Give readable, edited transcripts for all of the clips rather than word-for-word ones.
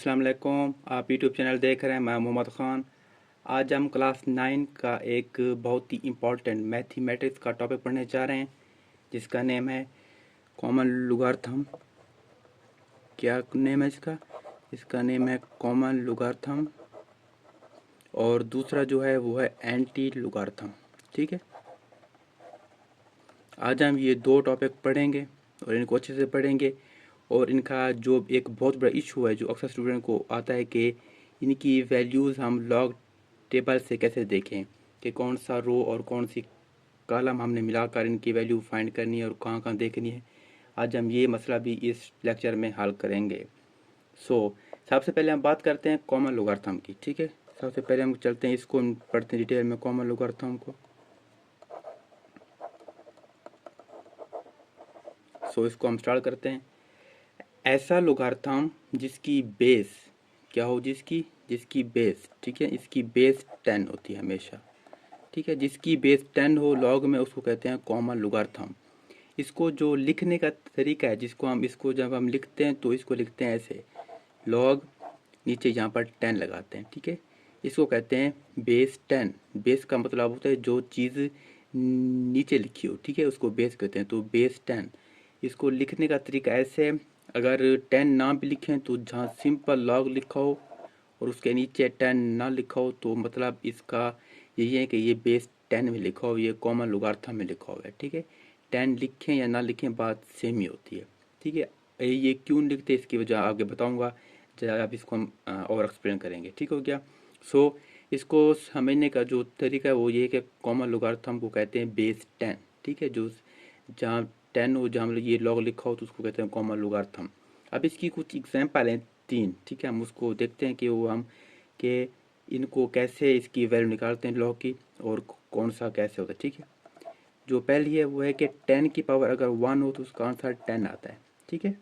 अस्सलाम वालेकुम। आप यूट्यूब चैनल देख रहे हैं। मैं मोहम्मद ख़ान। आज हम क्लास 9 का एक बहुत ही इम्पोर्टेंट मैथमेटिक्स का टॉपिक पढ़ने जा रहे हैं, जिसका नेम है कॉमन लॉगरिथम। क्या नेम है इसका? इसका नेम है कॉमन लॉगरिथम, और दूसरा जो है वो है एंटी लॉगरिथम। ठीक है, आज हम ये दो टॉपिक पढ़ेंगे और इनको अच्छे से पढ़ेंगे। और इनका जो एक बहुत बड़ा इशू है जो अक्सर स्टूडेंट को आता है कि इनकी वैल्यूज़ हम लॉग टेबल से कैसे देखें, कि कौन सा रो और कौन सी कॉलम हमने मिलाकर इनकी वैल्यू फाइंड करनी है और कहाँ कहाँ देखनी है। आज हम ये मसला भी इस लेक्चर में हल करेंगे। सबसे पहले हम बात करते हैं कॉमन लॉगरिथम की। ठीक है, सबसे पहले हम चलते हैं, इसको हम पढ़ते हैं डिटेल में कॉमन लॉगरिथम को। इसको हम स्टार्ट करते हैं। ऐसा लॉगरिथम जिसकी बेस क्या हो, जिसकी बेस, ठीक है, इसकी बेस 10 होती है हमेशा। ठीक है, जिसकी बेस 10 हो लॉग में, उसको कहते हैं कॉमन लॉगरिथम। इसको जो लिखने का तरीका है, इसको जब हम लिखते हैं तो इसको लिखते हैं ऐसे, लॉग नीचे यहाँ पर 10 लगाते हैं। ठीक है, इसको कहते हैं बेस 10। बेस का मतलब होता है जो चीज़ नीचे लिखी हो, ठीक है, उसको बेस कहते हैं। तो बेस 10, इसको लिखने का तरीका ऐसे, अगर 10 ना भी लिखें तो जहाँ सिंपल लॉग लिखा हो और उसके नीचे 10 ना लिखा हो, तो मतलब इसका यही है कि ये बेस 10 में लिखा हो, ये कॉमन लॉगरिथम में लिखा हुआ है। ठीक है, 10 लिखें या ना लिखें बात सेम ही होती है। ठीक है, ये क्यों लिखते हैं इसकी वजह आगे बताऊंगा, जरा अब इसको हम और एक्सप्लेन करेंगे। ठीक हो गया। इसको समझने का जो तरीका है वो ये है कि कॉमन लॉगरिथम को कहते हैं बेस 10। ठीक है, जो जहाँ 10 हो, जहाँ ये लॉग लिखा हो, तो उसको कहते हैं कॉमन लॉगरिथम। अब इसकी कुछ एग्जाम्पल हैं 3। ठीक है, हम उसको देखते हैं कि कि इनको कैसे इसकी वैल्यू निकालते हैं लॉग की, और कौन सा कैसे होता है। ठीक है, जो पहली है वो है कि 10 की पावर अगर 1 हो तो उसका आंसर 10 आता है। ठीक है,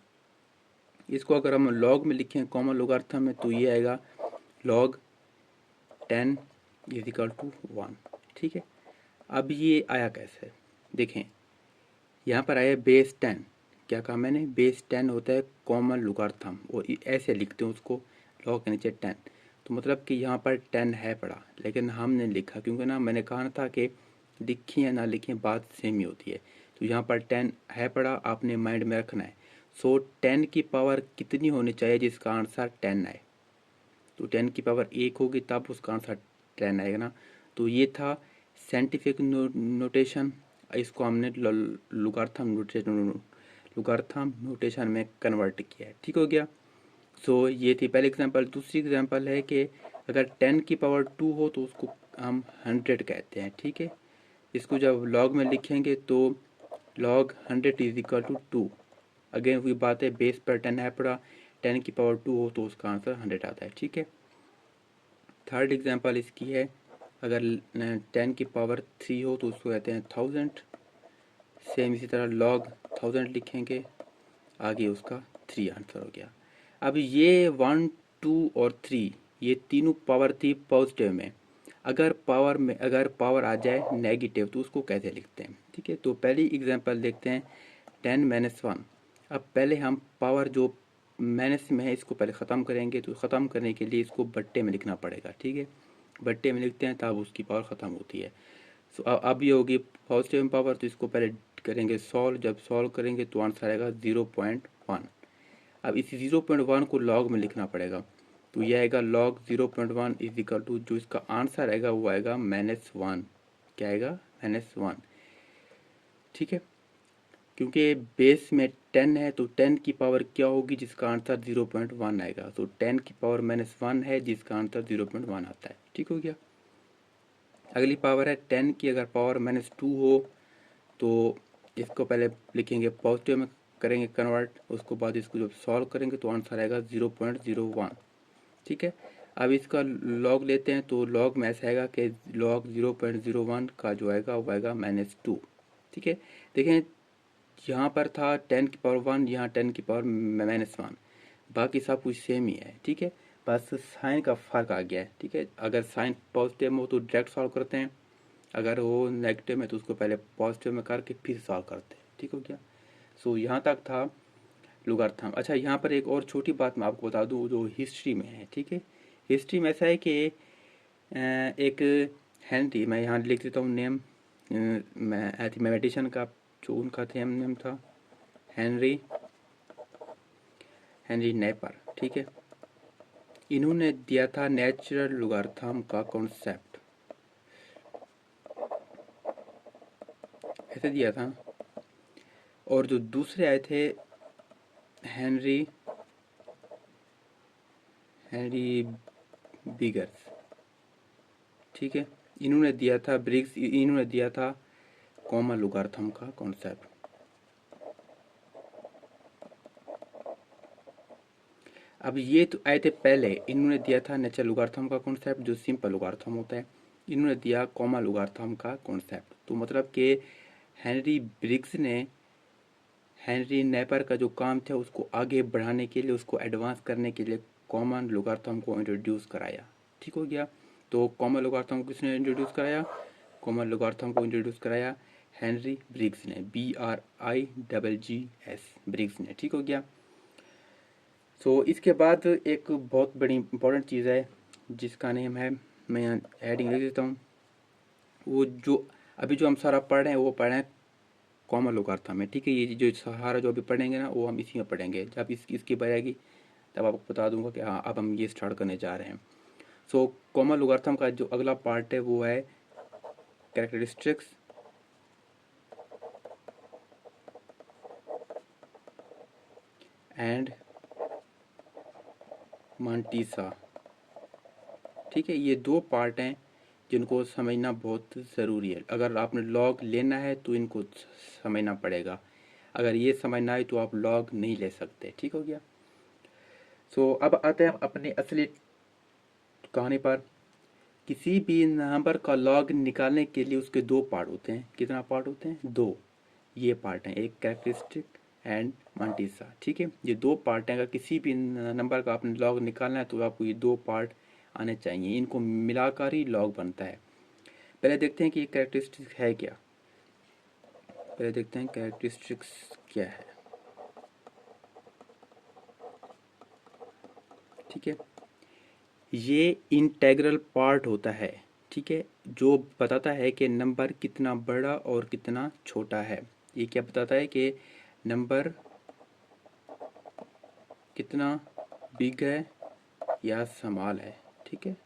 इसको अगर हम लॉग में लिखें कॉमन लॉगरिथम में, तो ये आएगा लॉग 10 इज इक्वल टू 1। ठीक है, अब ये आया कैसे, देखें, यहाँ पर आया बेस 10। क्या कहा मैंने? बेस 10 होता है कॉमन लॉगरिथम, और ऐसे लिखते हैं उसको, लॉग के नीचे 10। तो मतलब कि यहाँ पर 10 है पड़ा, लेकिन हमने लिखा, क्योंकि ना मैंने कहा था कि लिखी या ना लिखें बात सेम ही होती है। तो यहाँ पर 10 है पड़ा, आपने माइंड में रखना है। 10 की पावर कितनी होनी चाहिए जिसका आंसर 10 आए? तो 10 की पावर 1 होगी तब उसका आंसर 10 आएगा ना। तो ये था साइंटिफिक नोटेशन, इसको हमने लॉगरिथम नोटेशन में कन्वर्ट किया है। ठीक हो गया। ये थी पहली एग्जांपल। दूसरी एग्जांपल है कि अगर 10 की पावर 2 हो तो उसको हम 100 कहते हैं। ठीक है, इसको जब लॉग में लिखेंगे तो log 100 is equal to 2। Again वही बात है, बेस पर 10 है पड़ा, 10 की पावर 2 हो तो उसका आंसर 100 आता है। ठीक है, थर्ड एग्जांपल इसकी है, अगर 10 की पावर 3 हो तो उसको कहते हैं 1000। सेम इसी तरह लॉग 1000 लिखेंगे, आगे उसका 3 आंसर हो गया। अब ये 1, 2 और 3 ये तीनों पावर थी पॉजिटिव में। अगर पावर आ जाए नेगेटिव तो उसको कैसे लिखते हैं? ठीक है, तो पहली एग्जांपल देखते हैं 10-1। अब पहले हम पावर जो माइनस में है इसको पहले ख़त्म करेंगे, तो ख़त्म करने के लिए इसको बट्टे में लिखना पड़ेगा। ठीक है, बट्टे में लिखते हैं तब उसकी पावर ख़त्म होती है। अब ये होगी पॉजिटिव में पावर, तो इसको पहले करेंगे सॉल्व। जब सॉल्व करेंगे तो आंसर आएगा 0.1। अब इसी 0.1 को लॉग में लिखना पड़ेगा, तो ये आएगा लॉग 0.1 इज इक्वल टू, जो इसका आंसर आएगा वो आएगा -1। क्या आएगा? -1। ठीक है, क्योंकि बेस में 10 है तो 10 की पावर क्या होगी जिसका आंसर 0.1 आएगा। तो 10 की पावर -1 है जिसका आंसर 0.1 आता है। ठीक हो गया। अगली पावर है 10 की अगर पावर -2 हो तो इसको पहले लिखेंगे पॉजिटिव में, करेंगे कन्वर्ट, उसको बाद इसको जब सॉल्व करेंगे तो आंसर आएगा 0.01। ठीक है, अब इसका लॉग लेते हैं तो लॉग में ऐसा आएगा कि लॉग 0.01 का जो आएगा वो आएगा -2। ठीक है, देखें यहाँ पर था 10 की पावर 1, यहाँ 10 की पावर -1, बाकी सब कुछ सेम ही है। ठीक है, बस साइन का फ़र्क आ गया है। ठीक है, अगर साइन पॉजिटिव में हो तो डायरेक्ट सॉल्व करते हैं, अगर वो नेगेटिव में तो उसको पहले पॉजिटिव में करके फिर सॉल्व करते हैं। ठीक हो गया। यहाँ तक था लुगार्थम। अच्छा, यहाँ पर एक और छोटी बात मैं आपको बता दूँ जो हिस्ट्री में है, ठीक है। हिस्ट्री में ऐसा है कि एक हेनरी, मैं यहाँ लिख देता हूँ नेम, मैथमेटिशियन का जो उनका नेम था हेनरी नेपर, ठीक है। इन्होंने दिया था नेचुरल लुगार्थम का कॉन्सेप्ट, ऐसे दिया था। और जो दूसरे आए थे हेनरी बिगर्स, ठीक है, इन्होंने दिया था ब्रिग्स, इन्होंने दिया था कॉमन लुगार्थम का कॉन्सेप्ट। अब ये तो आए थे पहले, इन्होंने दिया था नेचुरल लुगार्थम का कॉन्सेप्ट जो सिंपल लुगार्थम होता है, इन्होंने दिया कॉमन लुगार्थम का कॉन्सेप्ट। तो मतलब कि हेनरी ब्रिग्स ने हेनरी नेपर का जो काम था उसको आगे बढ़ाने के लिए, उसको एडवांस करने के लिए कॉमन लुगार्थम को इंट्रोड्यूस कराया, ठीक हो गया। तो कॉमन लुगार्थम को किसने इंट्रोड्यूस कराया? कॉमन लुगार्थम को इंट्रोड्यूस कराया हेनरी ब्रिग्स ने, BRIGGS, ब्रिग्स ने, ठीक हो गया। सो इसके बाद एक बहुत बड़ी इंपॉर्टेंट चीज़ है जिसका नेम है, मैं यहाँ हेडिंग लिख देता हूँ, वो जो अभी जो हम सारा पढ़ रहे हैं वो पढ़ रहे हैं कॉमन लुगार्थम में, ठीक है। ये जो सारा जो अभी पढ़ेंगे ना वो हम इसी में पढ़ेंगे। जब इसकी बारी आएगी तब आपको बता दूंगा कि हाँ अब हम ये स्टार्ट करने जा रहे हैं। सो कॉमन लुगार्थम का जो अगला पार्ट है वो है कैरेक्टरिस्टिक्स एंड मांटीसा, ठीक है। ये दो पार्ट हैं जिनको समझना बहुत ज़रूरी है। अगर आपने लॉग लेना है तो इनको समझना पड़ेगा, अगर ये समझना है तो आप लॉग नहीं ले सकते, ठीक हो गया। सो अब आते हैं अपनी असली कहानी पर। किसी भी नंबर का लॉग निकालने के लिए उसके दो पार्ट होते हैं। कितना पार्ट होते हैं? दो। ये पार्ट हैं, एक कैरेक्टरिस्टिक एंड मांटीसा, ठीक है। ये दो पार्ट हैं। अगर किसी भी नंबर का आपने लॉग निकालना है तो आपको ये दो पार्ट आने चाहिए, इनको मिलाकर ही लॉग बनता है। पहले देखते हैं कि कैरेक्टरिस्टिक है क्या। पहले देखते हैं कैरेक्टरिस्टिक्स क्या है, ठीक है। ये इंटेग्रल पार्ट होता है, ठीक है, जो बताता है कि नंबर कितना बड़ा और कितना छोटा है। ये क्या बताता है कि नंबर कितना बिग है या स्मॉल है, ठीक है।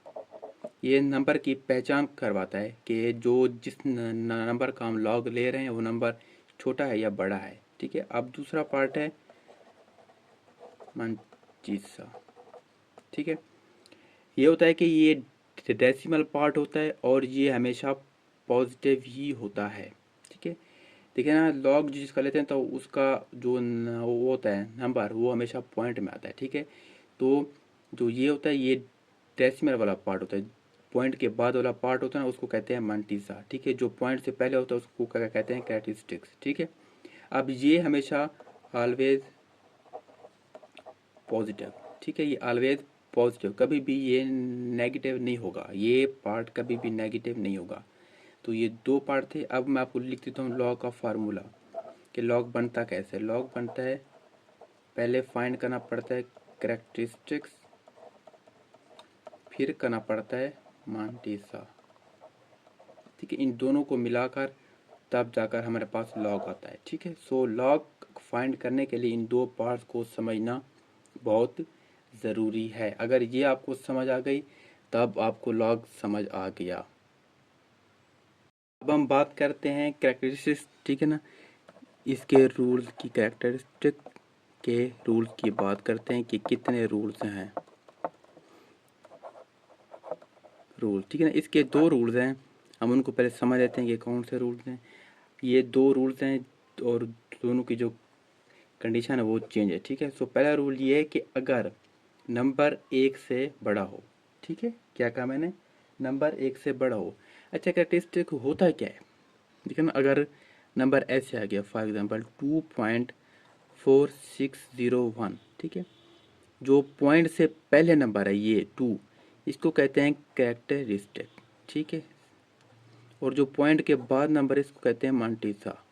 ये नंबर की पहचान करवाता है कि जो जिस नंबर का हम लॉग ले रहे हैं वो नंबर छोटा है या बड़ा है, ठीक है। अब दूसरा पार्ट है मांटीसा, ठीक है। ये होता है कि ये डेसिमल पार्ट होता है और ये हमेशा पॉजिटिव ही होता है, ठीक है। देखिए ना, लॉग जिसका लेते हैं तो उसका जो वो होता है नंबर वो हमेशा पॉइंट में आता है, ठीक है। तो जो ये होता है ये डेसिमल वाला पार्ट होता है, पॉइंट के बाद वाला पार्ट होता है ना उसको कहते हैं मांटीसा, ठीक है। जो पॉइंट से पहले होता है उसको क्या कहते हैं? कैरेक्टरिस्टिक्स, ठीक है। अब ये हमेशा ऑलवेज पॉजिटिव, ठीक है, ये ऑलवेज पॉजिटिव, कभी भी ये नेगेटिव नहीं होगा, ये पार्ट कभी भी नेगेटिव नहीं होगा। तो ये दो पार्ट थे। अब मैं आपको लिख देता हूँ लॉग का फार्मूला कि लॉग बनता कैसे। लॉग बनता है, पहले फाइंड करना पड़ता है कैरेक्टरिस्टिक्स, फिर करना पड़ता है मांटीसा, ठीक है। इन दोनों को मिलाकर तब जाकर हमारे पास लॉग आता है, ठीक है। सो लॉग फाइंड करने के लिए इन दो पार्ट्स को समझना बहुत ज़रूरी है। अगर ये आपको समझ आ गई तब आपको लॉग समझ आ गया। अब हम बात करते हैं कैरेक्टरिस्टिक्स, ठीक है ना, इसके रूल्स की, कैरेक्टरिस्टिक के रूल्स की बात करते हैं कि कितने रूल्स हैं। रूल, ठीक है ना, इसके दो रूल्स हैं, हम उनको पहले समझ लेते हैं कि कौन से रूल्स हैं। ये दो रूल्स हैं और दोनों की जो कंडीशन है वो चेंज है, ठीक है। सो पहला रूल ये है कि अगर नंबर एक से बड़ा हो, ठीक है, क्या कहा मैंने? नंबर एक से बड़ा हो। अच्छा, कैरेक्टरिस्टिक होता क्या है? देखिए ना, अगर नंबर ऐसे आ गया फॉर एग्जांपल 2.4601, ठीक है, जो पॉइंट से पहले नंबर है ये 2, इसको कहते हैं कैरेक्टरिस्टिक, ठीक है। और जो पॉइंट के बाद नंबर है इसको कहते हैं मांटीसा,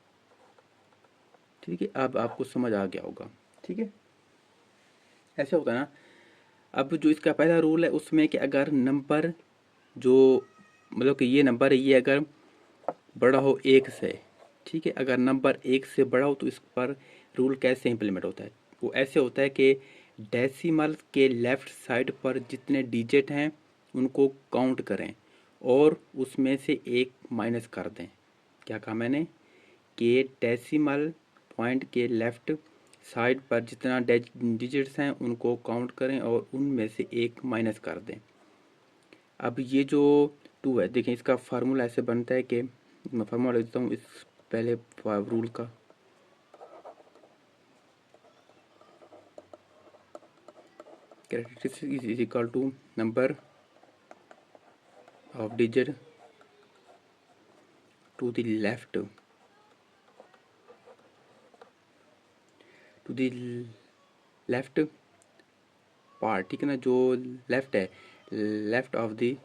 ठीक है। अब आपको समझ आ गया होगा। ठीक है, ऐसे होता है ना। अब जो इसका पहला रूल है उसमें कि अगर नंबर जो मतलब कि ये नंबर है, ये अगर बड़ा हो एक से, ठीक है, अगर नंबर एक से बड़ा हो तो इस पर रूल कैसे इम्प्लीमेंट होता है। वो ऐसे होता है कि डेसिमल के लेफ़्ट साइड पर जितने डिजिट हैं उनको काउंट करें और उसमें से एक माइनस कर दें। क्या कहा मैंने कि डेसिमल पॉइंट के लेफ़्ट साइड पर जितना डिजिट्स हैं उनको काउंट करें और उनमें से एक माइनस कर दें। अब ये जो टू है, देखिए इसका फार्मूला ऐसे बनता है कि मैं फार्मूला लिख देता हूँ इस पहले रूल का। Characteristic is equal to number of digit to the left part, ठीक है ना, जो लेफ्ट है, left of the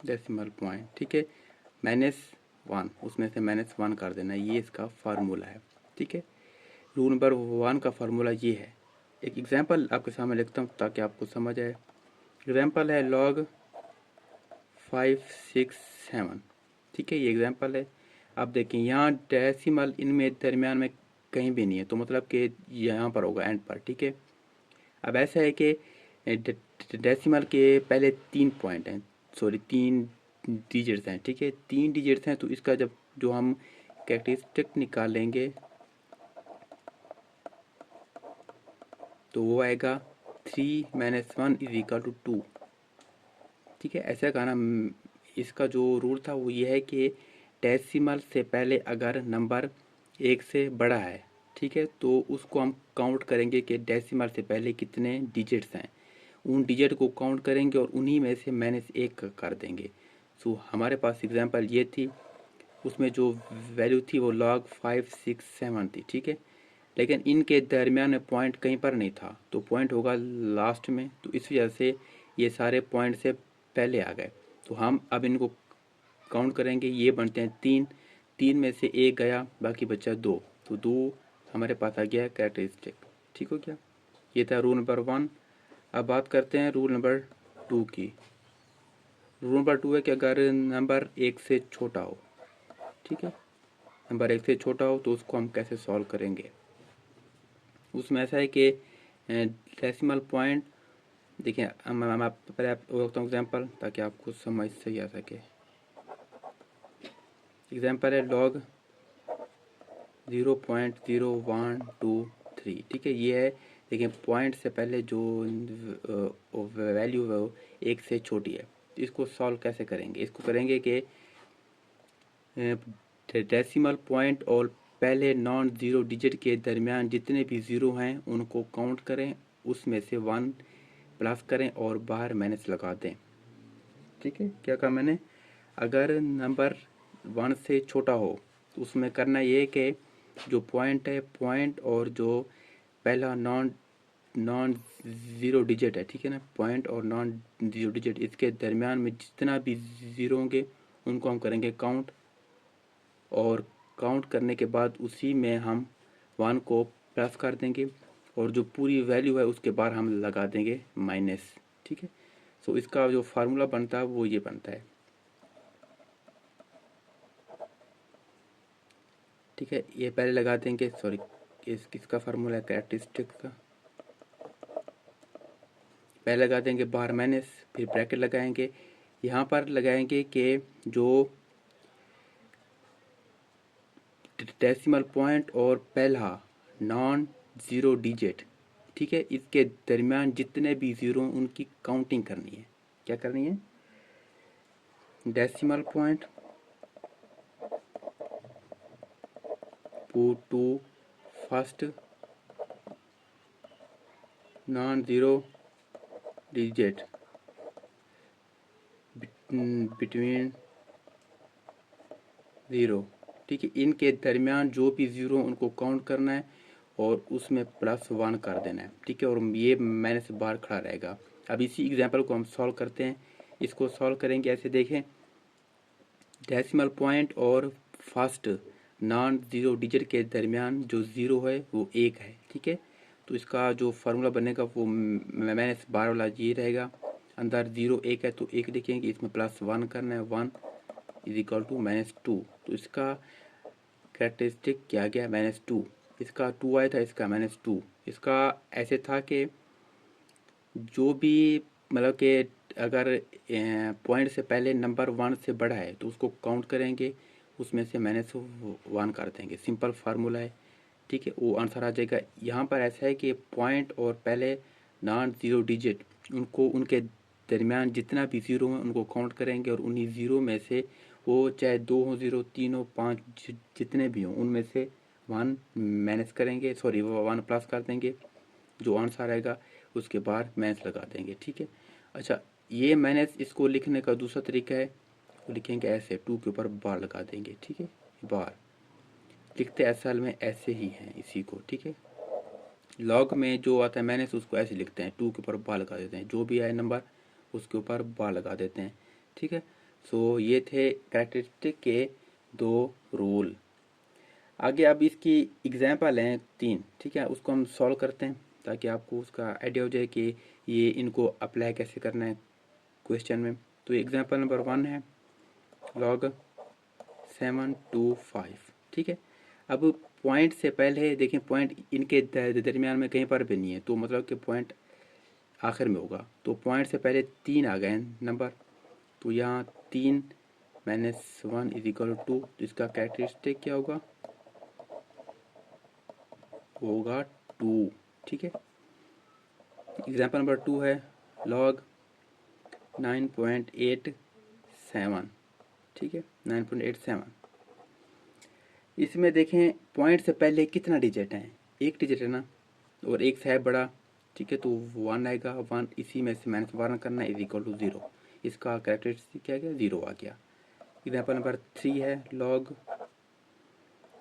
decimal point, ठीक है, -1, उसमें से -1 कर देना, ये इसका फार्मूला है। ठीक है, रूल नंबर 1 का फार्मूला ये है। एक एग्जांपल आपके सामने लिखता हूँ ताकि आपको समझ आए। एग्जांपल है log 567, ठीक है, ये एग्जांपल है। आप देखें यहाँ डेसिमल इनमें दरमियान में कहीं भी नहीं है, तो मतलब कि यहाँ पर होगा एंड पर। ठीक है, अब ऐसा है कि डेसिमल के पहले 3 पॉइंट हैं, सॉरी 3 डिजिट्स हैं। ठीक है, 3 डिजिट्स हैं, तो इसका जब जो हम कैरेक्टरिस्टिक निकालेंगे तो वो आएगा 3 - 1 = 2। ठीक है, ऐसा कहना इसका जो रूल था वो ये है कि डेसिमल से पहले अगर नंबर एक से बड़ा है, ठीक है, तो उसको हम काउंट करेंगे कि डेसिमल से पहले कितने डिजिट्स हैं, उन डिजिट को काउंट करेंगे और उन्हीं में से -1 कर देंगे। सो हमारे पास एग्जांपल ये थी, उसमें जो वैल्यू थी वो log 567 थी। ठीक है, लेकिन इनके दरमियान में पॉइंट कहीं पर नहीं था, तो पॉइंट होगा लास्ट में, तो इस वजह से ये सारे पॉइंट से पहले आ गए। तो हम अब इनको काउंट करेंगे, ये बनते हैं 3, 3 में से एक गया, बाकी बचा 2, तो 2 हमारे पास आ गया कैरेक्टरिस्टिक। ठीक हो गया, ये था रूल नंबर 1। अब बात करते हैं रूल नंबर 2 की। रूल नंबर 2 है कि अगर नंबर एक से छोटा हो, ठीक है, नंबर एक से छोटा हो तो उसको हम कैसे सॉल्व करेंगे। उसमें ऐसा है कि डेसिमल पॉइंट, देखिए मैं आप पहले आप रखता हूँ एग्जाम्पल ताकि आपको समझ सही आ सके। एग्जाम्पल है log 0.0123। ठीक है, ये है, देखिए पॉइंट से पहले जो वैल्यू है वो एक से छोटी है। तो इसको सॉल्व कैसे करेंगे, इसको करेंगे कि डेसिमल पॉइंट और पहले नॉन ज़ीरो डिजिट के दरमियान जितने भी ज़ीरो हैं उनको काउंट करें, उसमें से 1 प्लस करें और बाहर माइनस लगा दें। ठीक है, क्या कहा मैंने, अगर नंबर 1 से छोटा हो तो उसमें करना ये कि जो पॉइंट है, पॉइंट और जो पहला नॉन नॉन ज़ीरो डिजिट है, ठीक है ना, पॉइंट और नॉन ज़ीरो डिजिट, इसके दरमियान में जितना भी ज़ीरो होंगे उनको हम करेंगे काउंट, और काउंट करने के बाद उसी में हम 1 को प्लस कर देंगे और जो पूरी वैल्यू है उसके बाद हम लगा देंगे माइनस। ठीक है, सो इसका जो फार्मूला बनता है वो ये बनता है। ठीक है, ये पहले लगा देंगे, सॉरी किसका फार्मूला है, कैरेक्टरिस्टिक का। पहले लगा देंगे बाहर माइनस, फिर ब्रैकेट लगाएंगे, यहाँ पर लगाएंगे कि जो डेसिमल पॉइंट और पहला नॉन ज़ीरो डिजिट, ठीक है, इसके दरमियान जितने भी ज़ीरो उनकी काउंटिंग करनी है। क्या करनी है, decimal point two first non zero digit between zero. ठीक है, इनके दरमियान जो भी ज़ीरो उनको काउंट करना है और उसमें +1 कर देना है। ठीक है, और ये माइनस से बाहर खड़ा रहेगा। अब इसी एग्जांपल को हम सॉल्व करते हैं। इसको सॉल्व करेंगे ऐसे, देखें डेसिमल पॉइंट और फर्स्ट नॉन ज़ीरो डिजिट के दरमियान जो ज़ीरो है वो एक है, ठीक है। तो इसका जो फार्मूला बनेगा वो -12 वाला ये रहेगा। अंदर ज़ीरो एक है तो एक लिखेंगे, इसमें +1 करना है, 1 = -2। तो इसका कैरेक्टरिस्टिक क्या गया, -2। इसका 2 आया था, इसका -2। इसका ऐसे था कि जो भी मतलब कि अगर पॉइंट से पहले नंबर 1 से बड़ा है तो उसको काउंट करेंगे, उसमें से -1 कर देंगे। सिंपल फार्मूला है, ठीक है, वो आंसर आ जाएगा। यहाँ पर ऐसा है कि पॉइंट और पहले नॉन ज़ीरो डिजिट उनको उनके दरमियान जितना भी ज़ीरो है उनको काउंट करेंगे और उन्हीं ज़ीरो में से वो चाहे 2 हो ज़ीरो, 3 हो, 5 जितने भी हों उनमें से 1 माइनस करेंगे, सॉरी वो 1 प्लस कर देंगे, जो आंसर आएगा उसके बाद माइनस लगा देंगे, ठीक है। अच्छा, ये माइनस इसको लिखने का दूसरा तरीका है, वो लिखेंगे ऐसे, 2 के ऊपर बार लगा देंगे, ठीक है। बार लिखते असल में ऐसे ही हैं इसी को, ठीक है। लॉग में जो आता है माइनस उसको ऐसे लिखते हैं, 2 के ऊपर बार लगा देते हैं, जो भी आए नंबर उसके ऊपर बार लगा देते हैं, ठीक है। सो ये थे कैरेक्टरिस्टिक के 2 रूल। आगे अब इसकी एग्जाम्पल हैं 3, ठीक है, उसको हम सॉल्व करते हैं ताकि आपको उसका आइडिया हो जाए कि ये इनको अप्लाई कैसे करना है क्वेश्चन में। तो एग्जाम्पल नंबर 1 है log 725, ठीक है। अब पॉइंट से पहले देखें, पॉइंट इनके दरमियान में कहीं पर भी नहीं है, तो मतलब कि पॉइंट आखिर में होगा। तो पॉइंट से पहले 3 आ गए नंबर, तो यहाँ 3 - 1 = 2। तो इसका कैरेक्टरिस्टिक क्या होगा, होगा 2, ठीक है। एग्जाम्पल नंबर 2 है log 9.87, ठीक है, 9.87। इसमें देखें पॉइंट से पहले कितना डिजिट है, एक डिजिट है ना, और एक से है बड़ा, ठीक है, तो 1 आएगा, 1 इसी में से -1 करना है = 0। इसका कैरेक्टरिस्टिक क्या गया, 0 आ गया। एग्जाम्पल नंबर 3 है log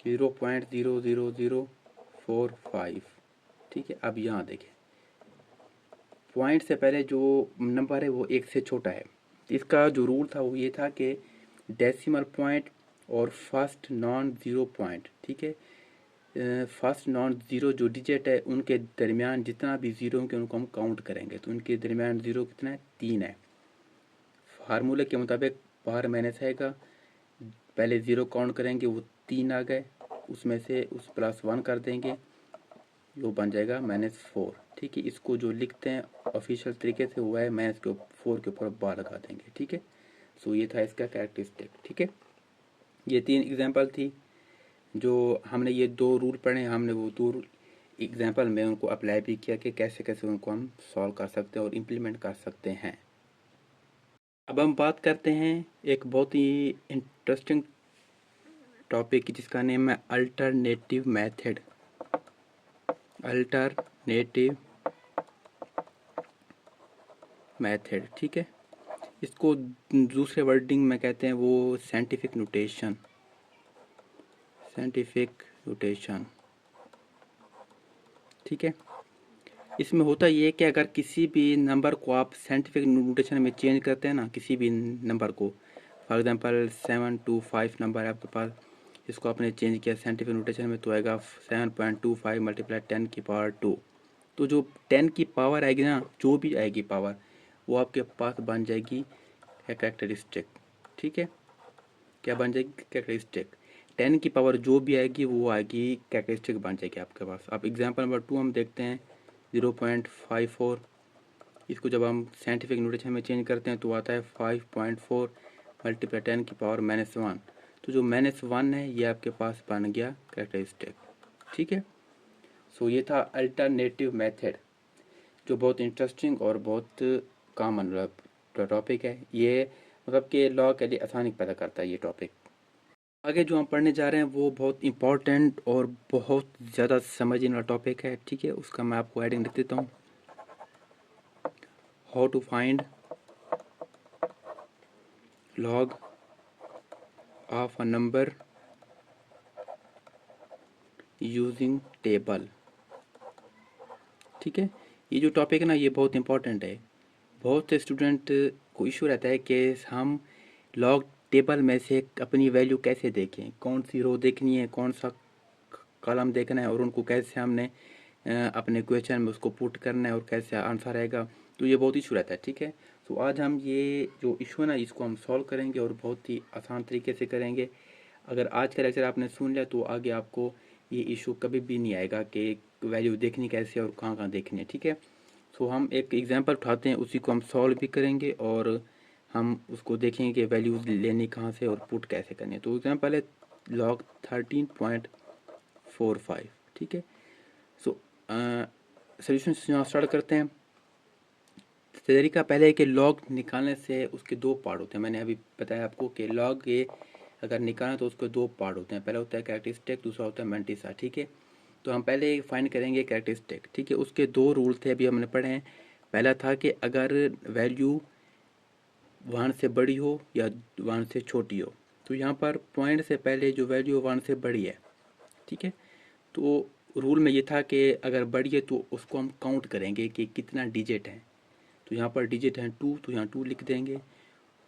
0.00045, ठीक है। अब यहाँ देखें पॉइंट से पहले जो नंबर है वो एक से छोटा है। इसका जो रूल था वो ये था कि डेसिमल पॉइंट और फर्स्ट नॉन ज़ीरो पॉइंट, ठीक है, फर्स्ट नॉन ज़ीरो जो डिजिट है उनके दरमियान जितना भी ज़ीरो होंगे उनको हम काउंट करेंगे। तो उनके दरमियान ज़ीरो कितना है, 3 है। फार्मूले के मुताबिक बाहर माइनस आएगा, पहले ज़ीरो काउंट करेंगे, वो 3 आ गए, उसमें से उस +1 कर देंगे, वो बन जाएगा -4, ठीक है। इसको जो लिखते हैं ऑफिशियल तरीके से वो है -4 के ऊपर बार लगा देंगे, ठीक है। सो ये था इसका कैरेक्टरिस्टिक, ठीक है। ये 3 एग्जांपल थी जो हमने, ये 2 रूल पढ़े, हमने वो 2 एग्जांपल में उनको अप्लाई भी किया कि कैसे कैसे उनको हम सॉल्व कर सकते हैं और इम्प्लीमेंट कर सकते हैं। अब हम बात करते हैं एक बहुत ही इंटरेस्टिंग टॉपिक की जिसका नेम है अल्टरनेटिव मेथड। अल्टरनेटिव मेथड, ठीक है। इसको दूसरे वर्डिंग में कहते हैं वो साइंटिफिक नोटेशन, साइंटिफिक नोटेशन, ठीक है। इसमें होता ये है कि अगर किसी भी नंबर को आप साइंटिफिक नोटेशन में चेंज करते हैं ना, किसी भी नंबर को, फॉर एग्जांपल 725 नंबर है आपके पास, इसको आपने चेंज किया साइंटिफिक नोटेशन में तो आएगा 7.25 × 10⁻²। तो जो 10 की पावर आएगी ना, जो भी आएगी पावर, वो आपके पास बन जाएगी कैरेक्टरिस्टिक, ठीक है। क्या बन जाएगी, कैरेक्टरिस्टिक। 10 की पावर जो भी आएगी वो आएगी कैरेक्टरिस्टिक बन जाएगी आपके पास। अब एग्जांपल नंबर 2 हम देखते हैं 0.54। इसको जब हम साइंटिफिक नोटेशन में चेंज करते हैं तो आता है 5.4 × 10⁻⁻1। तो जो -1 है ये आपके पास बन गया कैरेक्टरिस्टिक, ठीक है। सो ये था अल्टरनेटिव मेथड, जो बहुत इंटरेस्टिंग और बहुत कॉमन टॉपिक है। ये मतलब कि लॉ के लिए आसानी पैदा करता है ये टॉपिक। आगे जो हम पढ़ने जा रहे हैं वो बहुत इम्पोर्टेंट और बहुत ज़्यादा समझने वाला टॉपिक है, ठीक है। उसका मैं आपको हेडिंग लिख देता हूँ, how to find log of a number using table, ठीक है। ये जो टॉपिक है ना ये बहुत इंपॉर्टेंट है। बहुत से स्टूडेंट को इशू रहता है कि हम लॉग टेबल में से अपनी वैल्यू कैसे देखें, कौन सी रो देखनी है, कौन सा कॉलम देखना है और उनको कैसे हमने अपने क्वेश्चन में उसको पुट करना है और कैसे आंसर आएगा, तो ये बहुत इशू रहता है। ठीक है, तो आज हम ये जो इशू है ना इसको हम सॉल्व करेंगे और बहुत ही आसान तरीके से करेंगे। अगर आज का लेक्चर आपने सुन लिया तो आगे आपको ये इशू कभी भी नहीं आएगा कि वैल्यू देखनी कैसे और कहाँ कहाँ देखनी है। ठीक है, तो हम एक एग्जांपल उठाते हैं, उसी को हम सॉल्व भी करेंगे और हम उसको देखेंगे कि वैल्यूज लेनी कहाँ से और पुट कैसे करनी है। तो एग्जाम्पल है log 13.45। ठीक है, सो सोल्यूशन स्टार्ट करते हैं। तरीका पहले है कि लॉग निकालने से उसके दो पार्ट होते हैं। मैंने अभी बताया आपको कि लॉग ये अगर निकालना तो उसके दो पार्ट होते हैं, पहला होता है कैरेक्टरिस्टिक, दूसरा होता है मैंटिसा। ठीक है, तो हम पहले फाइंड करेंगे कैरेक्टरिस्टिक। ठीक है, उसके दो रूल थे अभी हमने पढ़े हैं। पहला था कि अगर वैल्यू 1 से बड़ी हो या 1 से छोटी हो, तो यहाँ पर पॉइंट से पहले जो वैल्यू 1 से बड़ी है, ठीक है, तो रूल में ये था कि अगर बड़ी है तो उसको हम काउंट करेंगे कि कितना डिजिट है। तो यहाँ पर डिजिट हैं 2, तो यहाँ 2 लिख देंगे।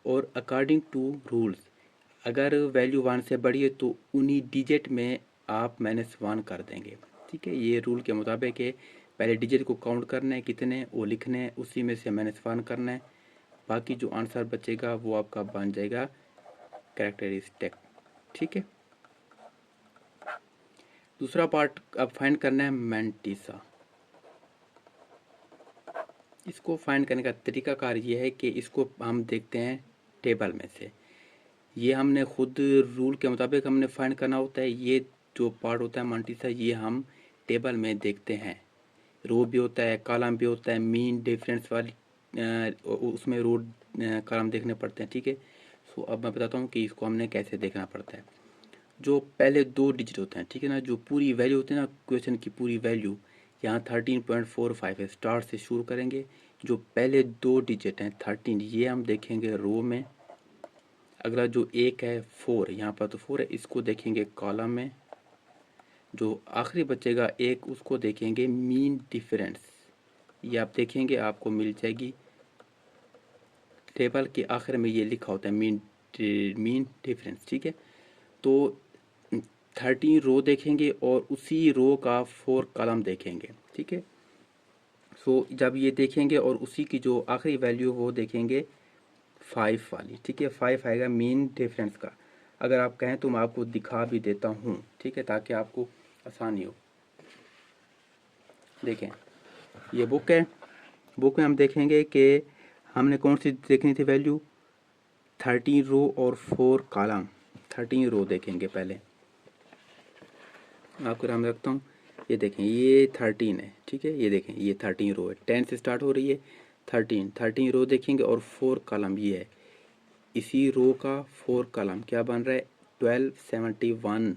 और अकॉर्डिंग टू रूल्स अगर वैल्यू 1 से बड़ी है तो उन्हीं डिजिट में आप -1 कर देंगे। ठीक है, ये रूल के मुताबिक है, पहले डिजिट को काउंट करना है कितने वो लिखने हैं, उसी में से -1 करना है, बाकी जो आंसर बचेगा वो आपका बन जाएगा कैरेक्टरिस्टिक। ठीक है, दूसरा पार्ट अब फाइंड करना है मैंटिसा। इसको फाइंड करने का तरीकाकार ये है कि इसको हम देखते हैं टेबल में से। ये हमने खुद रूल के मुताबिक हमने फाइंड करना होता है। ये जो पार्ट होता है मैंटिसा ये हम टेबल में देखते हैं। रो भी होता है, कॉलम भी होता है, मीन डिफरेंस वाली उसमें रो कॉलम देखने पड़ते हैं। ठीक है, सो अब मैं बताता हूँ कि इसको हमने कैसे देखना पड़ता है। जो पहले दो डिजिट होते हैं, ठीक है ना, जो पूरी वैल्यू होती है ना क्वेश्चन की पूरी वैल्यू, यहाँ 13.45 है, स्टार्ट से शुरू करेंगे। जो पहले दो डिजिट हैं 13 ये हम देखेंगे रो में। अगला जो एक है 4, यहाँ पर तो 4 है, इसको देखेंगे कॉलम में। जो आखिरी बचेगा एक उसको देखेंगे मीन डिफरेंस, ये आप देखेंगे आपको मिल जाएगी टेबल के आखिर में, ये लिखा होता है मीन डिफरेंस। ठीक है, तो 13 रो देखेंगे और उसी रो का 4 कॉलम देखेंगे। ठीक है, सो जब ये देखेंगे और उसी की जो आखिरी वैल्यू वो देखेंगे 5 वाली। ठीक है, 5 आएगा मीन डिफरेंस का। अगर आप कहें तो मैं आपको दिखा भी देता हूँ, ठीक है, ताकि आपको आसानी हो। देखें, ये बुक है, बुक में हम देखेंगे कि हमने कौन सी देखनी थी वैल्यू, 13 रो और 4 कॉलम। 13 रो देखेंगे पहले, आपको नाम रखता हूँ। ये देखें ये 13 है। ठीक है, ये देखें ये 13 रो है, 10 से स्टार्ट हो रही है। 13 रो देखेंगे और 4 कॉलम ये है, इसी रो का 4 कॉलम क्या बन रहा है 1271।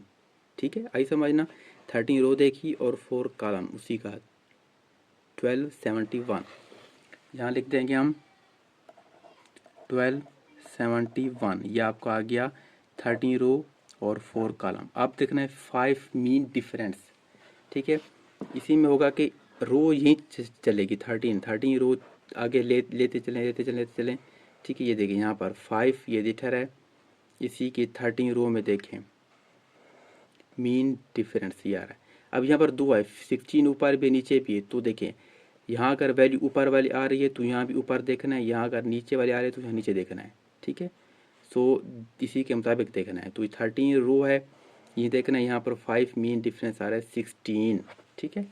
ठीक है, आई समझना, 13 रो देखी और 4 कॉलम उसी का 1271। यहाँ लिख देंगे हम 1271, ये आपका आ गया 13 रो और 4 कॉलम। अब देखना है 5 मीन डिफरेंस। ठीक है, इसी में होगा कि रो यहीं चलेगी 13 रो आगे लेते चलें। ठीक है, ये देखिए यहाँ पर 5 ये दिख रहा है, इसी की 13 रो में देखें मीन डिफरेंस ये आ रहा है। अब यहाँ पर 2 है, 16 ऊपर भी नीचे भी है, तो देखें यहाँ अगर वैल्यू ऊपर वाली आ रही है तो यहाँ भी ऊपर देखना है, यहाँ अगर नीचे वाली आ रही है तो यहाँ नीचे देखना है। ठीक है, सो इसी के मुताबिक देखना है। तो 13 रो है, ये देखना है यहाँ पर 5 मीन डिफरेंस आ रहा है 16। ठीक है,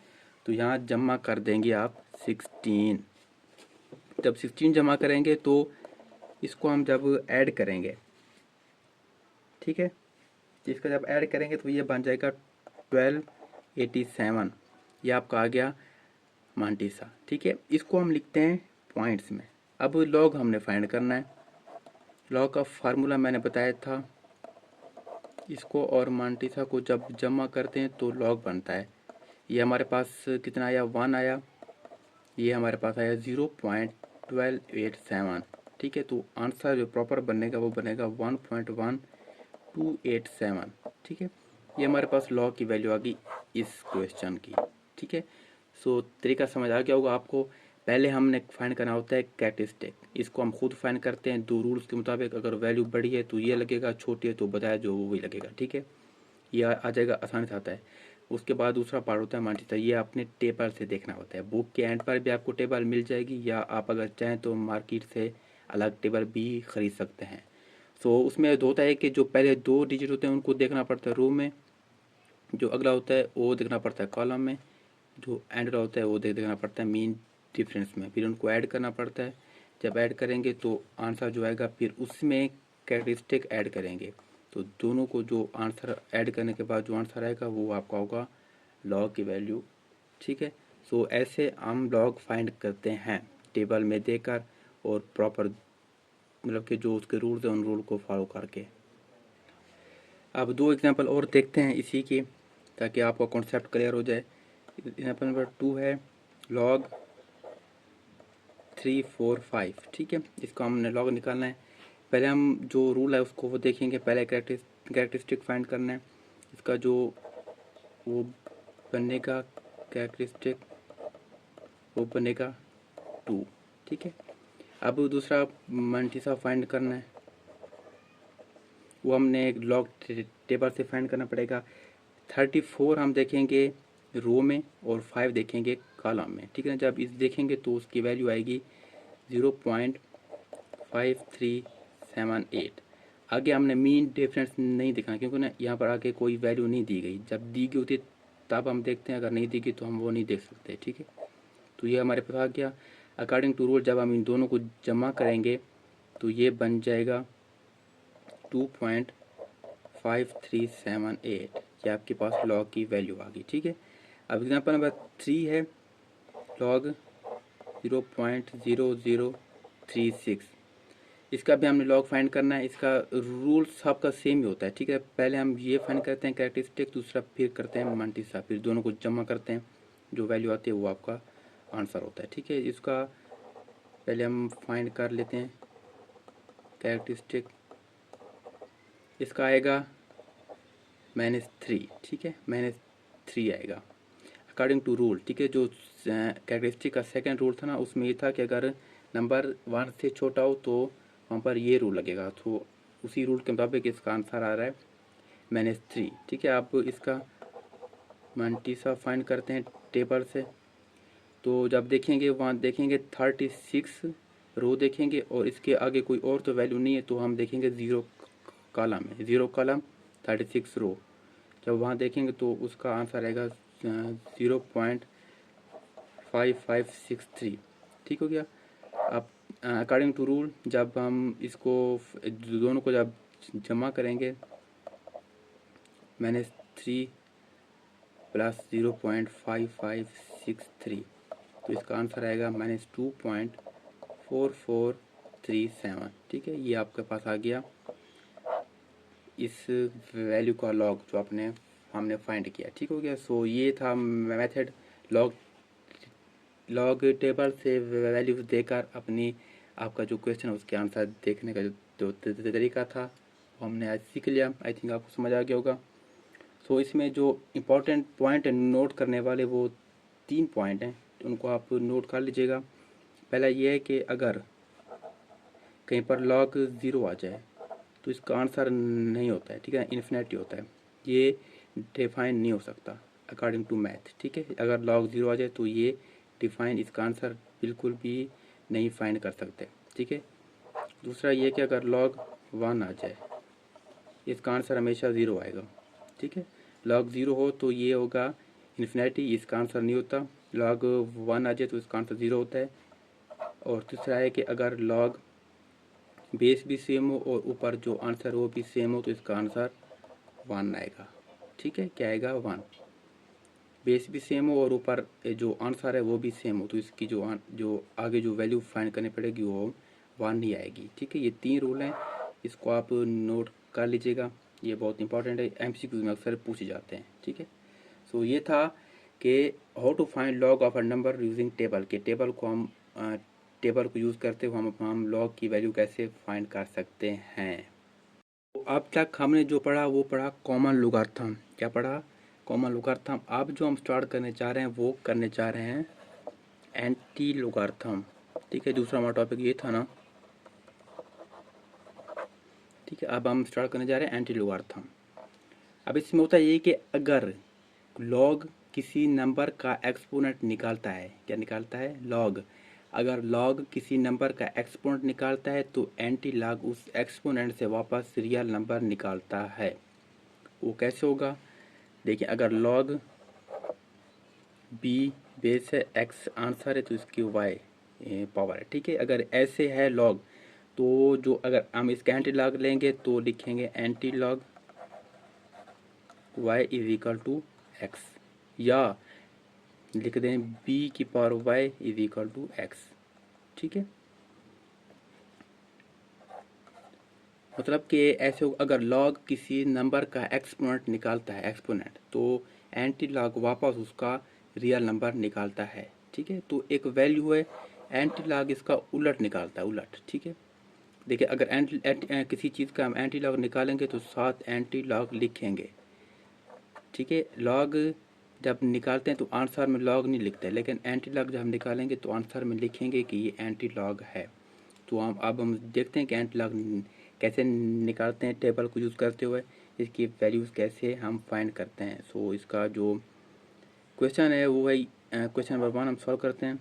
तो यहाँ जमा कर देंगे आप 16। जब 16 जमा करेंगे तो इसको हम जब ऐड करेंगे, ठीक है, इसका जब ऐड करेंगे तो ये बन जाएगा 1287। ये आपका आ गया मैंटिसा। ठीक है, इसको हम लिखते हैं पॉइंट्स में। अब लॉग हमने फाइंड करना है। लॉग का फार्मूला मैंने बताया था, इसको और मैंटिसा को जब जमा करते हैं तो लॉग बनता है। ये हमारे पास कितना आया 1 आया, ये हमारे पास आया 0.1287। ठीक है, तो आंसर जो प्रॉपर बनेगा वो बनेगा 1.1287। ठीक है, ये हमारे पास लॉग की वैल्यू आ गई इस क्वेश्चन की। ठीक है, सो तरीका समझ आ गया होगा आपको। पहले हमने फाइंड करना होता है कैरेक्टरिस्टिक, इसको हम खुद फाइंड करते हैं दो रूल्स के मुताबिक। अगर वैल्यू बड़ी है तो ये लगेगा, छोटी है तो बताया जो वो ही लगेगा, ठीक है। ये आ जाएगा, आसानी से आता है। उसके बाद दूसरा पार्ट होता है मानचित्र, ये अपने टेबल से देखना होता है। बुक के एंड पर भी आपको टेबल मिल जाएगी, या आप अगर चाहें तो मार्केट से अलग टेबल भी खरीद सकते हैं। सो उसमें होता है कि जो पहले 2 डिजिट होते हैं उनको देखना पड़ता है रो में, जो अगला होता है वो देखना पड़ता है कॉलम में, जो एंड का होता है वो देखना पड़ता है मीन डिफरेंस में। फिर उनको ऐड करना पड़ता है। जब ऐड करेंगे तो आंसर जो आएगा, फिर उसमें कैरेक्टरिस्टिक ऐड करेंगे। तो दोनों को जो आंसर ऐड करने के बाद जो आंसर आएगा वो आपका होगा लॉग की वैल्यू, ठीक है। सो ऐसे हम लॉग फाइंड करते हैं टेबल में देकर, और प्रॉपर मतलब कि जो उसके रूल्स हैं उन रूल को फॉलो करके। अब 2 एग्जांपल और देखते हैं इसी की, ताकि आपका कॉन्सेप्ट क्लियर हो जाए। एग्जांपल नंबर 2 है लॉग 3, 4, 5, ठीक है। इसको हमने लॉग निकालना है। पहले हम जो रूल है उसको वो देखेंगे। पहले कैरेक्टरिस्टिक फाइंड करना है। इसका जो वो बनेगा कैरेक्टरिस्टिक, वो बनेगा 2, ठीक है। अब दूसरा मल्टीसा फाइंड करना है, वो हमने लॉग टेबल से फाइंड करना पड़ेगा। 34 हम देखेंगे रो में और 5 देखेंगे कॉलम में, ठीक है। जब इस देखेंगे तो उसकी वैल्यू आएगी 0.5378। आगे हमने मीन डिफरेंस नहीं देखना, क्योंकि ना यहाँ पर आगे कोई वैल्यू नहीं दी गई। जब दी गई होती तब हम देखते हैं, अगर नहीं दी गई तो हम वो नहीं देख सकते, ठीक है। तो ये हमारे पास आ गया। अकॉर्डिंग टू रूल जब हम इन दोनों को जमा करेंगे तो ये बन जाएगा 2.5378। ये आपके पास लॉग की वैल्यू आ गई, ठीक है। अब एग्जाम्पल नंबर 3 है लॉग 0.0036। इसका भी हमने लॉग फाइंड करना है। इसका रूल सबका सेम ही होता है, ठीक है। पहले हम ये फाइंड करते हैं कैरेक्टरिस्टिक, दूसरा फिर करते हैं मल्टीसा, फिर दोनों को जमा करते हैं, जो वैल्यू आती है वो आपका आंसर होता है, ठीक है। इसका पहले हम फाइंड कर लेते हैं कैरेक्टरिस्टिक। इसका आएगा -3, ठीक है, -3 आएगा अकॉर्डिंग टू रूल, ठीक है। जो कैरेक्टरिस्टिक का सेकंड रूल था ना, उसमें ये था कि अगर नंबर 1 से छोटा हो तो वहाँ पर ये रूल लगेगा। तो उसी रूल के मुताबिक इसका आंसर आ रहा है -3, ठीक है। आप इसका मल्टीसा फाइंड करते हैं टेबल से, तो जब देखेंगे वहाँ देखेंगे 36 रो देखेंगे, और इसके आगे कोई और तो वैल्यू नहीं है, तो हम देखेंगे 0 कॉलम है, 0 कॉलम 36 रो। जब वहाँ देखेंगे तो उसका आंसर आएगा 0.5563, ठीक हो गया। अब अकॉर्डिंग टू रूल जब हम इसको दोनों को जब जमा करेंगे, -3 + 0.5563, तो इसका आंसर आएगा -2.4437, ठीक है। ये आपके पास आ गया इस वैल्यू का लॉग जो हमने फाइंड किया, ठीक हो गया। सो ये था मेथड लॉग टेबल से वैल्यूज देकर अपनी आपका जो क्वेश्चन है उसके आंसर देखने का जो तरीका था वो हमने आज सीख लिया। आई थिंक आपको समझ आ गया होगा। सो इसमें जो इम्पोर्टेंट पॉइंट है नोट करने वाले, वो 3 पॉइंट हैं, तो उनको आप नोट कर लीजिएगा। पहला ये है कि अगर कहीं पर लॉग 0 आ जाए तो इसका आंसर नहीं होता है, ठीक है, इन्फिनिटी होता है, ये डिफाइन नहीं हो सकता अकॉर्डिंग टू मैथ, ठीक है। अगर लॉग 0 आ जाए तो ये डिफाइन, इसका आंसर बिल्कुल भी नहीं फाइंड कर सकते, ठीक है। दूसरा ये कि अगर log 1 आ जाए इसका आंसर हमेशा 0 आएगा, ठीक है। log 0 हो तो ये होगा इन्फिनिटी, इसका आंसर नहीं होता। log 1 आ जाए तो इसका आंसर 0 होता है। और तीसरा है कि अगर log बेस भी सेम हो और ऊपर जो आंसर वो भी सेम हो तो इसका आंसर 1 आएगा, ठीक है। क्या आएगा? 1। बेस भी सेम हो और ऊपर जो आंसर है वो भी सेम हो तो इसकी जो आगे जो वैल्यू फाइंड करनी पड़ेगी वो 1 ही आएगी, ठीक है। ये 3 रूल हैं, इसको आप नोट कर लीजिएगा, ये बहुत इंपॉर्टेंट है, एमसीक्यू में अक्सर पूछे जाते हैं, ठीक है। सो ये था कि how to find log of a number using table, के टेबल को यूज़ करते हुए हम लॉग की वैल्यू कैसे फाइंड कर सकते हैं। तो अब तक हमने जो पढ़ा वो पढ़ा कॉमन लॉगरिथम। क्या पढ़ा? Common logarithm. अब जो हम स्टार्ट करने जा रहे हैं वो करने जा रहे हैं एंटी लोगार्थम, ठीक है। दूसरा हमारा टॉपिक ये था ना, ठीक है। अब हम स्टार्ट करने जा रहे हैं एंटी लोगार्थम। अब इसमें होता है ये कि अगर लॉग किसी नंबर का एक्सपोनेंट निकालता है, क्या निकालता है? लॉग। अगर लॉग किसी नंबर का एक्सपोनेंट निकालता है तो एंटी लॉग उस एक्सपोनेंट से वापस रियल नंबर निकालता है। वो कैसे होगा? देखिए, अगर लॉग बी बेस है, एक्स आंसर है, तो इसकी वाई पावर है, ठीक है। अगर ऐसे है लॉग, तो जो अगर हम इसका एंटी लॉग लेंगे तो लिखेंगे anti log y is equal to x, या लिख दें b की power y is equal to x, ठीक है। मतलब कि ऐसे अगर लॉग किसी नंबर का एक्सपोनेंट निकालता है, एक्सपोनेंट, तो एंटी लॉग वापस उसका रियल नंबर निकालता है, ठीक है। तो एक वैल्यू है, एंटी लॉग इसका उलट निकालता है, उलट, ठीक है। देखिए, अगर किसी चीज़ का हम एंटी लॉग निकालेंगे तो साथ एंटी लॉग लिखेंगे, ठीक है। लॉग जब निकालते हैं तो आंसर में लॉग नहीं लिखते, लेकिन एंटी लॉग जब हम निकालेंगे तो आंसर में लिखेंगे कि ये एंटी लॉग है। तो हम देखते हैं कि एंटी लॉग कैसे निकालते हैं, टेबल को यूज़ करते हुए इसकी वैल्यूज़ कैसे हम फाइंड करते हैं। सो इसका जो क्वेश्चन है वो है क्वेश्चन नंबर 1 हम सॉल्व करते हैं।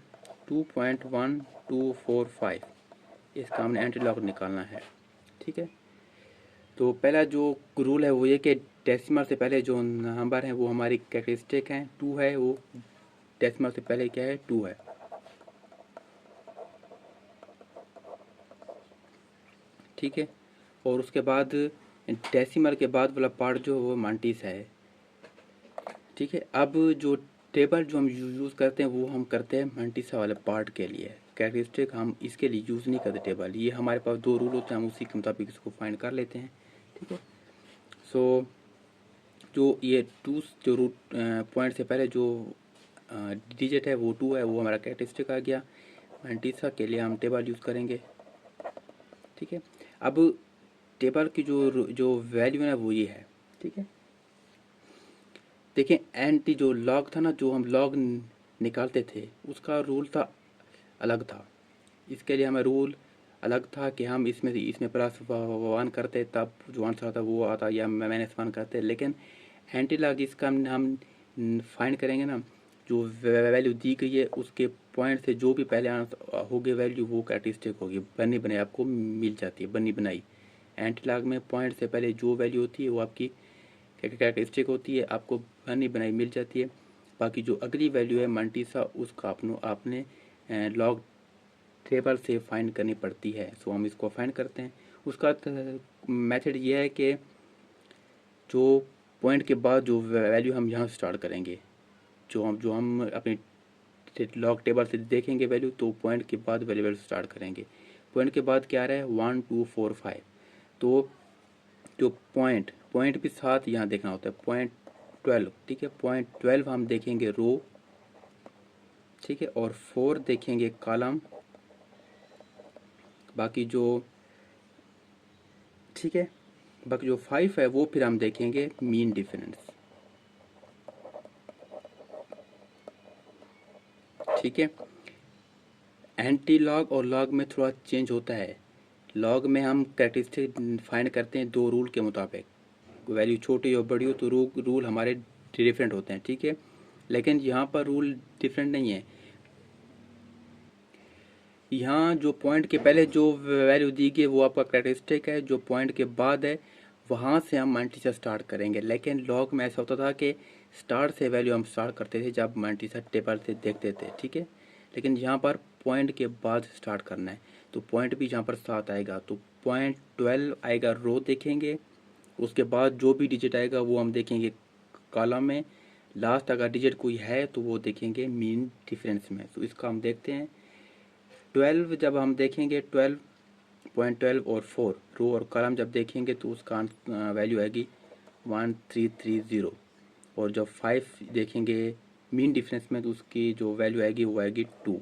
2.1245 इसका हमने एंटी लॉग निकालना है, ठीक है। तो पहला जो रूल है वो ये कि डेसिमल से पहले जो नंबर है वो हमारी कैरेक्टरिस्टिक है, 2 है, वो डेसिमल से पहले क्या है? 2 है, ठीक है। और उसके बाद डेसिमल के बाद वाला पार्ट जो वो मांटिस है, ठीक है। अब जो टेबल जो हम यूज़ करते हैं वो हम करते हैं मांटिसा वाले पार्ट के लिए, कैरेक्टरिस्टिक हम इसके लिए यूज़ नहीं करते टेबल। ये हमारे पास 2 रूल होते हैं, हम उसी के मुताबिक इसको फाइंड कर लेते हैं, ठीक है। सो जो ये 2 जो रूट पॉइंट से पहले जो डिजिट है वो 2 है, वो हमारा कैरेक्टरिस्टिक आ गया। मांटिसा के लिए हम टेबल यूज़ करेंगे, ठीक है। अब टेबल की जो वैल्यू है वो ये है, ठीक है। देखिए, एंटी जो लॉग था ना, जो हम लॉग निकालते थे उसका रूल था, अलग था। इसके लिए हमें रूल अलग था कि हम इसमें प्लस 1 करते तब जो आंसर आता वो आता, या -1 करते। लेकिन एंटी लॉग इसका हम फाइंड करेंगे ना, जो वैल्यू दी गई है उसके पॉइंट से जो भी पहले आंसर होगी वैल्यू वो कैरेक्टरिस्टिक होगी, बनी बनाई आपको मिल जाती है, बनी बनाई। एंटी लॉग में पॉइंट से पहले जो वैल्यू होती है वो आपकी कैरेक्टरिस्टिक होती है, आपको बनी बनाई मिल जाती है। बाकी जो अगली वैल्यू है मांटिसा, उसका आपने लॉग टेबल से फाइंड करनी पड़ती है। सो हम इसको फाइंड करते हैं। उसका मेथड ये है कि जो पॉइंट के बाद जो वैल्यू हम यहाँ स्टार्ट करेंगे, जो हम अपनी लॉग टेबल से देखेंगे वैल्यू, तो पॉइंट के बाद वैल्यू स्टार्ट करेंगे। पॉइंट के बाद क्या आ रहा है? 1 2 4 5। तो जो पॉइंट भी साथ यहाँ देखना होता है, पॉइंट 12, ठीक है। पॉइंट 12 हम देखेंगे रो, ठीक है, और 4 देखेंगे कॉलम। बाकी जो, ठीक है, बाकी जो 5 है वो फिर हम देखेंगे मीन डिफरेंस, ठीक है। एंटी लॉग और लॉग में थोड़ा चेंज होता है। लॉग में हम कैरेक्टरिस्टिक फाइंड करते हैं 2 रूल के मुताबिक, वैल्यू छोटी और बड़ी हो तो रूल हमारे डिफरेंट होते हैं, ठीक है। लेकिन यहाँ पर रूल डिफरेंट नहीं है। यहाँ जो पॉइंट के पहले जो वैल्यू दी गई वो आपका कैरेक्टरिस्टिक है, जो पॉइंट के बाद है वहाँ से हम मांटिसा स्टार्ट करेंगे। लेकिन लॉग में ऐसा होता था कि स्टार्ट से वैल्यू हम स्टार्ट करते थे जब मांटिसा टेबल से देखते थे, ठीक है। लेकिन यहाँ पर पॉइंट के बाद स्टार्ट करना है, तो पॉइंट भी यहाँ पर साथ आएगा। तो पॉइंट 12 आएगा रो देखेंगे, उसके बाद जो भी डिजिट आएगा वो हम देखेंगे कॉलम में, लास्ट अगर डिजिट कोई है तो वो देखेंगे मीन डिफरेंस में। तो इसका हम देखते हैं 12 जब हम देखेंगे 12.12 और 4 रो और कॉलम जब देखेंगे तो उसका वैल्यू आएगी 1330। और जब 5 देखेंगे मीन डिफरेंस में तो उसकी जो वैल्यू आएगी वो आएगी 2,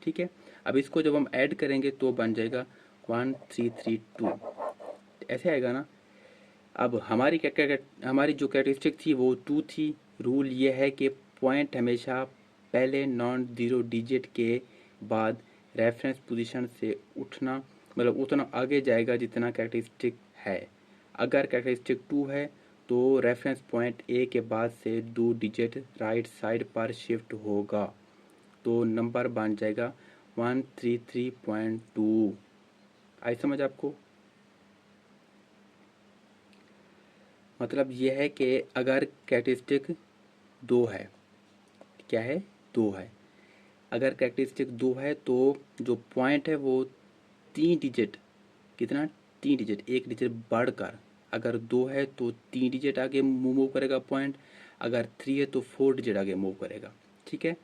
ठीक है। अब इसको जब हम ऐड करेंगे तो बन जाएगा 1332, ऐसे आएगा ना। अब हमारी जो कैरेक्टरिस्टिक थी वो 2 थी। रूल ये है कि पॉइंट हमेशा पहले नॉन ज़ीरो डिजिट के बाद रेफरेंस पोजीशन से उठना मतलब उतना आगे जाएगा जितना कैरेक्टरिस्टिक है। अगर कैरेक्टरिस्टिक 2 है तो रेफरेंस पॉइंट ए के बाद से 2 डिजिट राइट साइड पर शिफ्ट होगा तो नंबर बन जाएगा 133.2। आई समझ आपको? मतलब यह है कि अगर कैरेक्टरिस्टिक 2 है, क्या है 2 है, अगर कैरेक्टरिस्टिक 2 है तो जो पॉइंट है वो 3 डिजिट, कितना 3 डिजिट, एक डिजिट बढ़कर, अगर 2 है तो 3 डिजिट आगे मूव करेगा पॉइंट, अगर 3 है तो 4 डिजिट आगे मूव करेगा। ठीक है,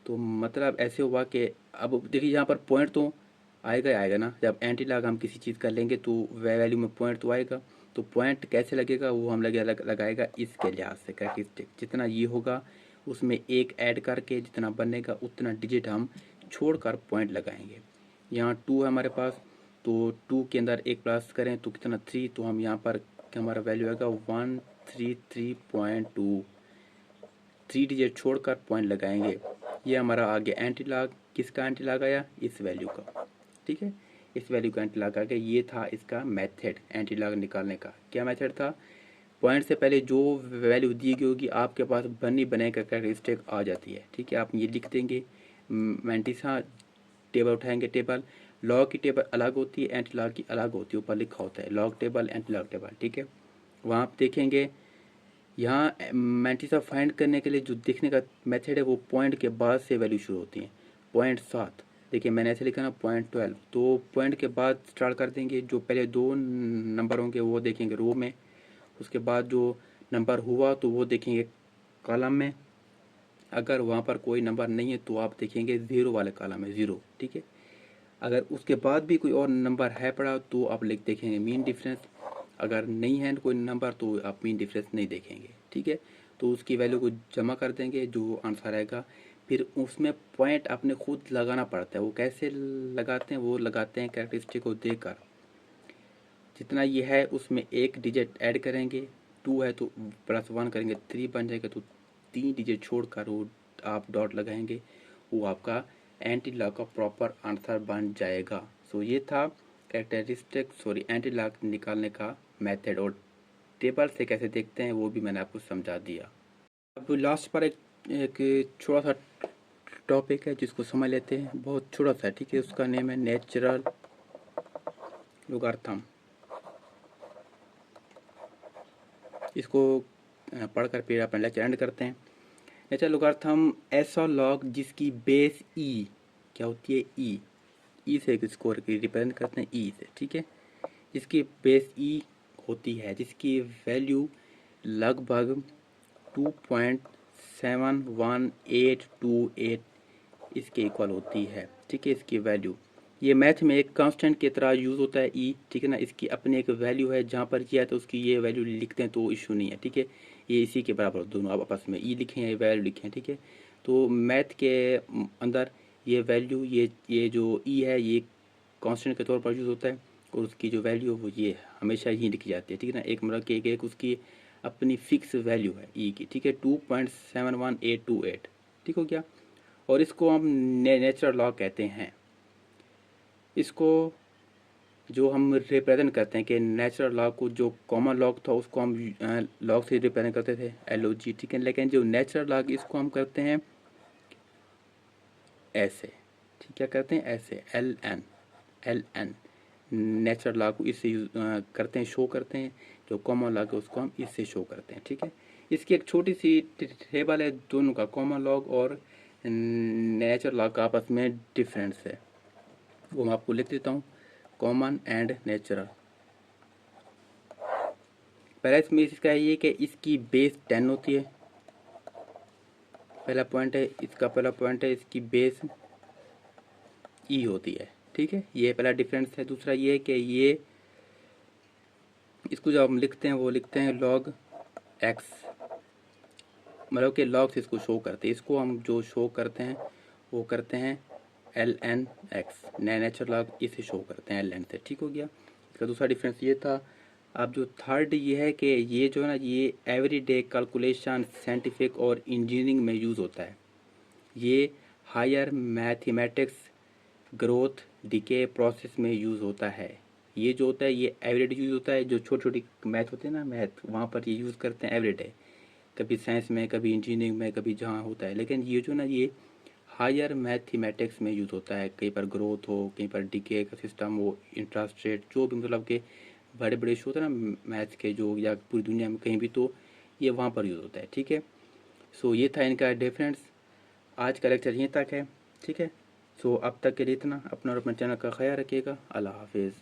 तो मतलब ऐसे हुआ कि अब देखिए यहाँ पर पॉइंट तो आएगा ही आएगा ना, जब एंटी लॉग हम किसी चीज़ का लेंगे तो वैल्यू में पॉइंट तो आएगा। तो पॉइंट कैसे लगेगा वो हम लगाएगा इसके लिहाज से कैरेक्टरिस्टिक, जितना ये होगा उसमें एक ऐड करके जितना बनेगा उतना डिजिट हम छोड़कर पॉइंट लगाएंगे। यहाँ 2 है हमारे पास, तो 2 के अंदर एक प्लस करें तो कितना 3, तो हम यहाँ पर हमारा वैल्यू आएगा 133.2, 3 डिजिट छोड़कर पॉइंट लगाएंगे। ये हमारा आगे एंटी लॉग, किसका एंटी लॉग आया, इस वैल्यू का। ठीक है, इस वैल्यू का एंटी लॉग आ गया। ये था इसका मेथड एंटी लॉग निकालने का। क्या मेथड था, पॉइंट से पहले जो वैल्यू दी गई होगी आपके पास बनी बनाई का कैरेक्टरिस्टिक आ जाती है। ठीक है, आप ये लिख देंगे, मैंटिसा टेबल उठाएंगे, टेबल लॉग की टेबल अलग होती है, एंटी लॉग की अलग होती है, ऊपर लिखा होता है log table anti log table. ठीक है, वहाँ आप देखेंगे यहाँ मैंटिसा फाइंड करने के लिए जो देखने का मेथड है वो पॉइंट के बाद से वैल्यू शुरू होती है। पॉइंट 7, देखिए मैंने ऐसे लिखा ना पॉइंट 12, तो पॉइंट के बाद स्टार्ट कर देंगे। जो पहले 2 नंबर होंगे वो देखेंगे रो में, उसके बाद जो नंबर हुआ तो वो देखेंगे कॉलम में। अगर वहाँ पर कोई नंबर नहीं है तो आप देखेंगे ज़ीरो वाले कॉलम में, ज़ीरो। ठीक है, अगर उसके बाद भी कोई और नंबर है पड़ा तो आप देखेंगे मीन डिफरेंस, अगर नहीं है कोई नंबर तो आप मीन डिफरेंस नहीं देखेंगे। ठीक है, तो उसकी वैल्यू को जमा कर देंगे, जो आंसर आएगा फिर उसमें पॉइंट आपने खुद लगाना पड़ता है। वो कैसे लगाते हैं, वो लगाते हैं कैरेक्टरिस्टिक को देकर, जितना ये है उसमें एक डिजिट ऐड करेंगे, 2 है तो +1 करेंगे, 3 बन जाएगा तो 3 डिजिट छोड़कर वो आप डॉट लगाएंगे, वो आपका एंटी लॉग का प्रॉपर आंसर बन जाएगा। सो ये था एंटी लॉग निकालने का मेथड, और टेबल से कैसे देखते हैं वो भी मैंने आपको समझा दिया। अब लास्ट पर एक छोटा सा टॉपिक है जिसको समझ लेते हैं, बहुत छोटा सा। ठीक है, उसका नेम है नेचुरल लॉगरिथम। इसको पढ़कर फिर अपना लेक्चर एंड करते हैं। नेचुरल लॉगरिथम ऐसा लॉग जिसकी बेस ई क्या होती है, ई से स्कोर की रिप्रेजेंट करते हैं, ई से। ठीक है, जिसकी बेस ई होती है, जिसकी वैल्यू लगभग 2.71828 इसके इक्वल होती है। ठीक है, इसकी वैल्यू, ये मैथ में एक कांस्टेंट की तरह यूज़ होता है ई। ठीक है ना, इसकी अपनी एक वैल्यू है, जहाँ पर किया है तो उसकी ये वैल्यू लिखते हैं तो इशू नहीं है। ठीक है, ये इसी के बराबर दोनों आप आपस में ई लिखें या वैल्यू लिखें। ठीक है, तो मैथ के अंदर ये वैल्यू, ये जो ई है ये कांस्टेंट के तौर पर यूज़ होता है, और उसकी जो वैल्यू वो ये हमेशा ही लिखी जाती है। ठीक है ना, एक मतलब कि एक उसकी अपनी फिक्स वैल्यू है ई की। ठीक है, 2.71828। ठीक हो गया, और इसको हम नेचुरल लॉग कहते हैं। इसको जो हम रिप्रेजेंट करते हैं कि नेचुरल लॉग को, जो कॉमन लॉग था उसको हम लॉग से रिप्रेजेंट करते थे, LOG। ठीक है, लेकिन जो नेचुरल लॉग इसको हम करते हैं ऐसे। ठीक, क्या करते हैं ऐसे, LN नेचुरल लॉग को इससे करते हैं, शो करते हैं। जो कॉमन लॉग है उसको हम इससे शो करते हैं। ठीक है, इसकी एक छोटी सी टेबल है दोनों का, कॉमन लॉग और नेचुरल लॉग का आपस में डिफरेंस है, वो मैं आपको लिख देता हूँ, कॉमन एंड नेचुरल। पहला इसमें इसका ये कि इसकी बेस 10 होती है, पहला पॉइंट है इसका, पहला पॉइंट है इसकी बेस ई होती है। ठीक है, ये पहला डिफरेंस है। दूसरा ये है कि ये इसको जो हम लिखते हैं वो लिखते हैं log x, मतलब कि लॉग से इसको शो करते हैं। इसको हम जो शो करते हैं वो करते हैं LNX, नेचुरल लॉग इसे शो करते हैं LN से। ठीक हो गया, इसका दूसरा डिफरेंस ये था। अब जो थर्ड ये है कि ये जो है ना, ये एवरीडे कैलकुलेशन, साइंटिफिक और इंजीनियरिंग में यूज़ होता है। ये higher mathematics growth decay process में यूज़ होता है। ये जो होता है ये एवरीडे यूज़ होता है, जो छोटी छोटी मैथ होते हैं ना, मैथ वहाँ पर ये यूज़ करते हैं एवरीडे, कभी साइंस में, कभी इंजीनियरिंग में, कभी जहाँ होता है। लेकिन ये जो ना ये हायर मैथमेटिक्स में यूज़ होता है, कहीं पर ग्रोथ हो, कहीं पर डिके का सिस्टम हो, इंटरेस्ट रेट, जो भी मतलब के बड़े बड़े इशू होते हैं ना मैथ्स के, जो या पूरी दुनिया में कहीं भी, तो ये वहाँ पर यूज़ होता है। ठीक है, सो ये था इनका डिफरेंस। आज का लेक्चर यहीं तक है। ठीक है, सो अब तक के लिए इतना। अपना और अपने चैनल का ख्याल रखिएगा। अल्लाह हाफिज़।